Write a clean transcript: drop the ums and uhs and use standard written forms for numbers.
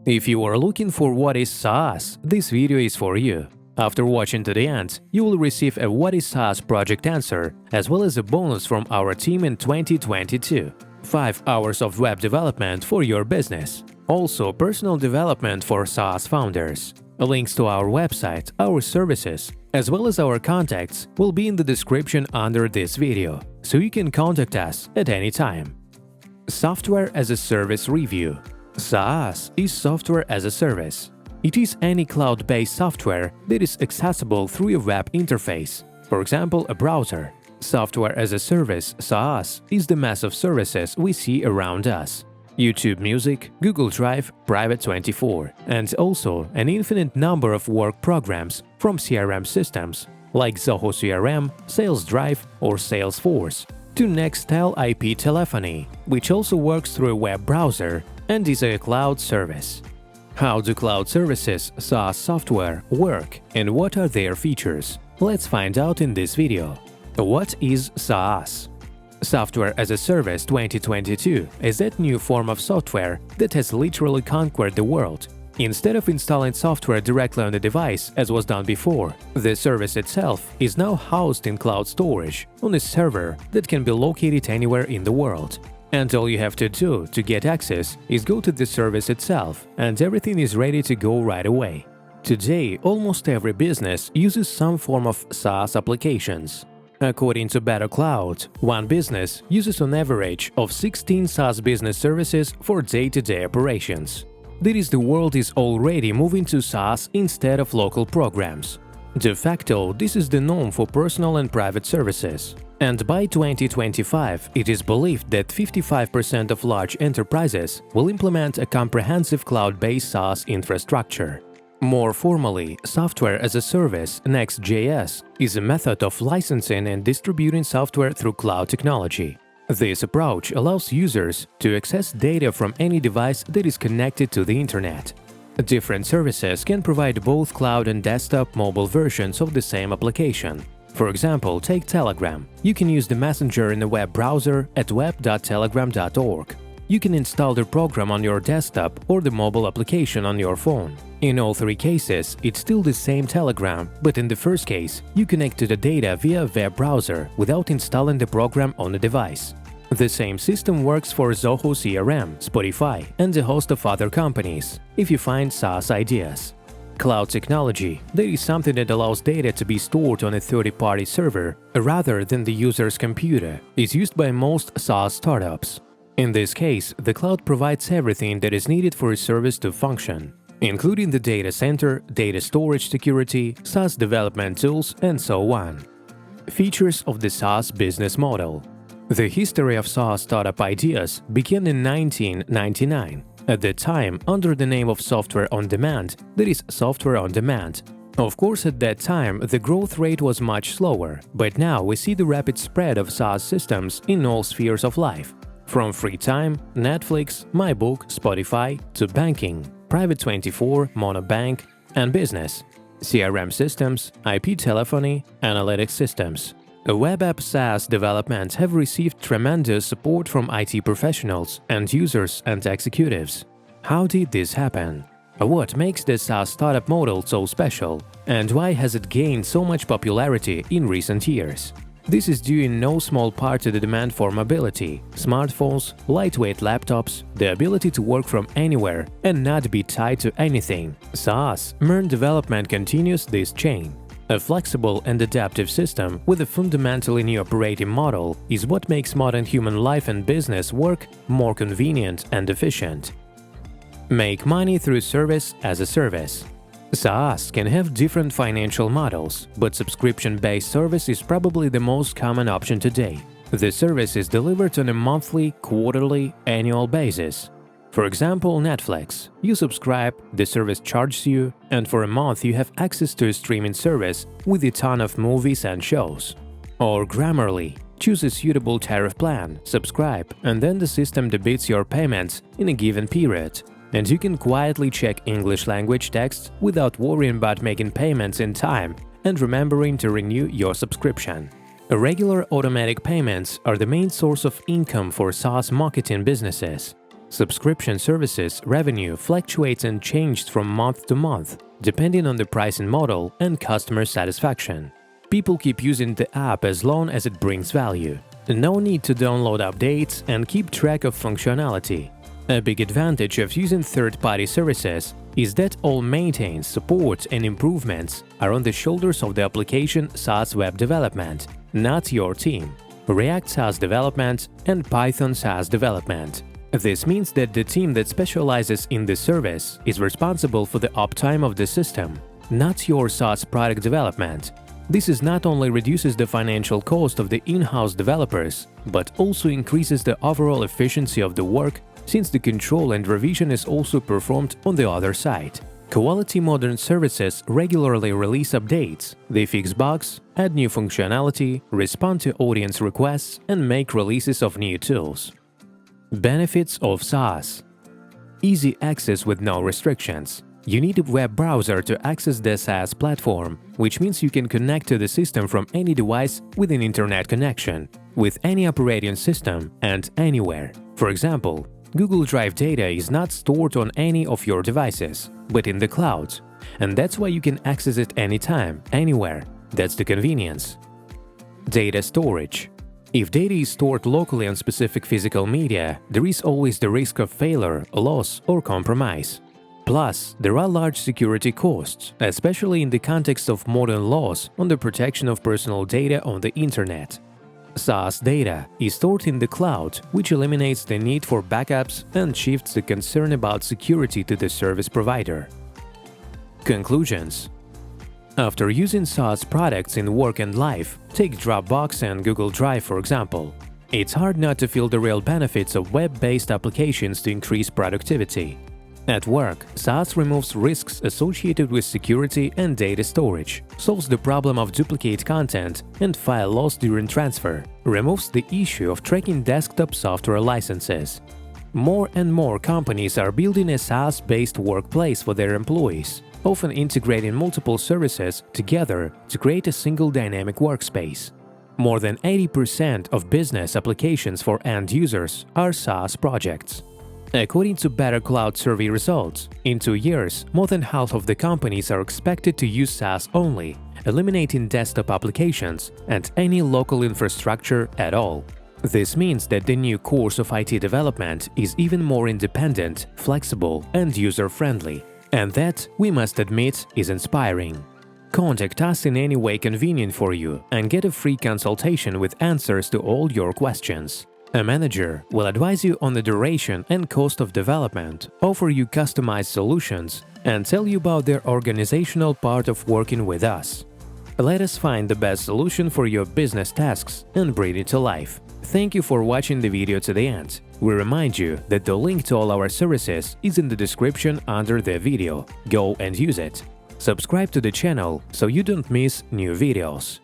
If you are looking for what is Saas, this video is for you. After watching to the end, you will receive a What is Saas project answer, as well as a bonus from our team in 2022. 5 hours of web development for your business. Also, personal development for Saas founders. Links to our website, our services, as well as our contacts will be in the description under this video, so you can contact us at any time. Software as a Service Review. Saas is software as a service. It is any cloud-based software that is accessible through a web interface, for example, a browser. Software as a service, SaaS, is the mass of services we see around us. YouTube Music, Google Drive, Private24, and also an infinite number of work programs from CRM systems like ZohoCRM, SalesDrive, or Salesforce, to Nextel IP telephony, which also works through a web browser and is a cloud service. How do cloud services, SaaS software, work and what are their features? Let's find out in this video. What is SaaS? Software as a Service 2022 is that new form of software that has literally conquered the world. Instead of installing software directly on the device as was done before, the service itself is now housed in cloud storage on a server that can be located anywhere in the world. And all you have to do to get access is go to the service itself, and everything is ready to go right away. Today, almost every business uses some form of SaaS applications. According to Better Cloud, one business uses on average of 16 SaaS business services for day-to-day operations. That is, the world is already moving to SaaS instead of local programs. De facto, this is the norm for personal and private services. And by 2025, it is believed that 55% of large enterprises will implement a comprehensive cloud-based SaaS infrastructure. More formally, Software as a Service (Next.js) is a method of licensing and distributing software through cloud technology. This approach allows users to access data from any device that is connected to the internet. Different services can provide both cloud and desktop mobile versions of the same application. For example, take Telegram. You can use the messenger in a web browser at web.telegram.org. You can install the program on your desktop or the mobile application on your phone. In all three cases, it's still the same Telegram, but in the first case, you connect to the data via a web browser without installing the program on the device. The same system works for ZohoCRM, Spotify, and a host of other companies, if you find SaaS ideas. Cloud technology, that is something that allows data to be stored on a third-party server rather than the user's computer, is used by most SaaS startups. In this case, the cloud provides everything that is needed for a service to function, including the data center, data storage security, SaaS development tools, and so on. Features of the SaaS business model. The history of SaaS startup ideas began in 1999. At that time, under the name of Software on Demand, that is, Software on Demand. Of course, at that time, the growth rate was much slower, but now we see the rapid spread of SaaS systems in all spheres of life. From free time, Netflix, MyBook, Spotify, to banking, Private24, Monobank, and business, CRM systems, IP telephony, analytics systems. The web app SaaS development have received tremendous support from IT professionals and users and executives. How did this happen? What makes the SaaS startup model so special? And why has it gained so much popularity in recent years? This is due in no small part to the demand for mobility, smartphones, lightweight laptops, the ability to work from anywhere and not be tied to anything. SaaS, MERN development continues this chain. A flexible and adaptive system with a fundamentally new operating model is what makes modern human life and business work more convenient and efficient. Make money through service as a service. SaaS can have different financial models, but subscription-based service is probably the most common option today. The service is delivered on a monthly, quarterly, annual basis. For example, Netflix. You subscribe, the service charges you, and for a month you have access to a streaming service with a ton of movies and shows. Or Grammarly. Choose a suitable tariff plan, subscribe, and then the system debits your payments in a given period. And you can quietly check English language texts without worrying about making payments in time and remembering to renew your subscription. Regular automatic payments are the main source of income for SaaS marketing businesses. Subscription services revenue fluctuates and changes from month to month, depending on the pricing model and customer satisfaction. People keep using the app as long as it brings value. No need to download updates and keep track of functionality. A big advantage of using third-party services is that all maintenance, support, and improvements are on the shoulders of the application Saas web development, not your team. React Saas development and Python Saas development. This means that the team that specializes in the service is responsible for the uptime of the system, not your Saas product development. This not only reduces the financial cost of the in-house developers, but also increases the overall efficiency of the work, since the control and revision is also performed on the other side. Quality modern services regularly release updates. They fix bugs, add new functionality, respond to audience requests, and make releases of new tools. Benefits of Saas: easy access with no restrictions. You need a web browser to access the Saas platform, which means you can connect to the system from any device with an internet connection, with any operating system and anywhere. For example, Google Drive data is not stored on any of your devices, but in the cloud, and that's why you can access it anytime, anywhere. That's the convenience. Data storage. If data is stored locally on specific physical media, there is always the risk of failure, loss, or compromise. Plus, there are large security costs, especially in the context of modern laws on the protection of personal data on the internet. Saas data is stored in the cloud, which eliminates the need for backups and shifts the concern about security to the service provider. Conclusions. After using Saas products in work and life, take Dropbox and Google Drive for example, it's hard not to feel the real benefits of web-based applications to increase productivity. At work, Saas removes risks associated with security and data storage, solves the problem of duplicate content and file loss during transfer, removes the issue of tracking desktop software licenses. More and more companies are building a Saas-based workplace for their employees, often integrating multiple services together to create a single dynamic workspace. More than 80% of business applications for end users are Saas projects. According to Better Cloud survey results, in 2 years, more than half of the companies are expected to use Saas only, eliminating desktop applications and any local infrastructure at all. This means that the new course of IT development is even more independent, flexible, and user-friendly. And that, we must admit, is inspiring. Contact us in any way convenient for you and get a free consultation with answers to all your questions. A manager will advise you on the duration and cost of development, offer you customized solutions, and tell you about their organizational part of working with us. Let us find the best solution for your business tasks and bring it to life. Thank you for watching the video to the end. We remind you that the link to all our services is in the description under the video. Go and use it. Subscribe to the channel so you don't miss new videos.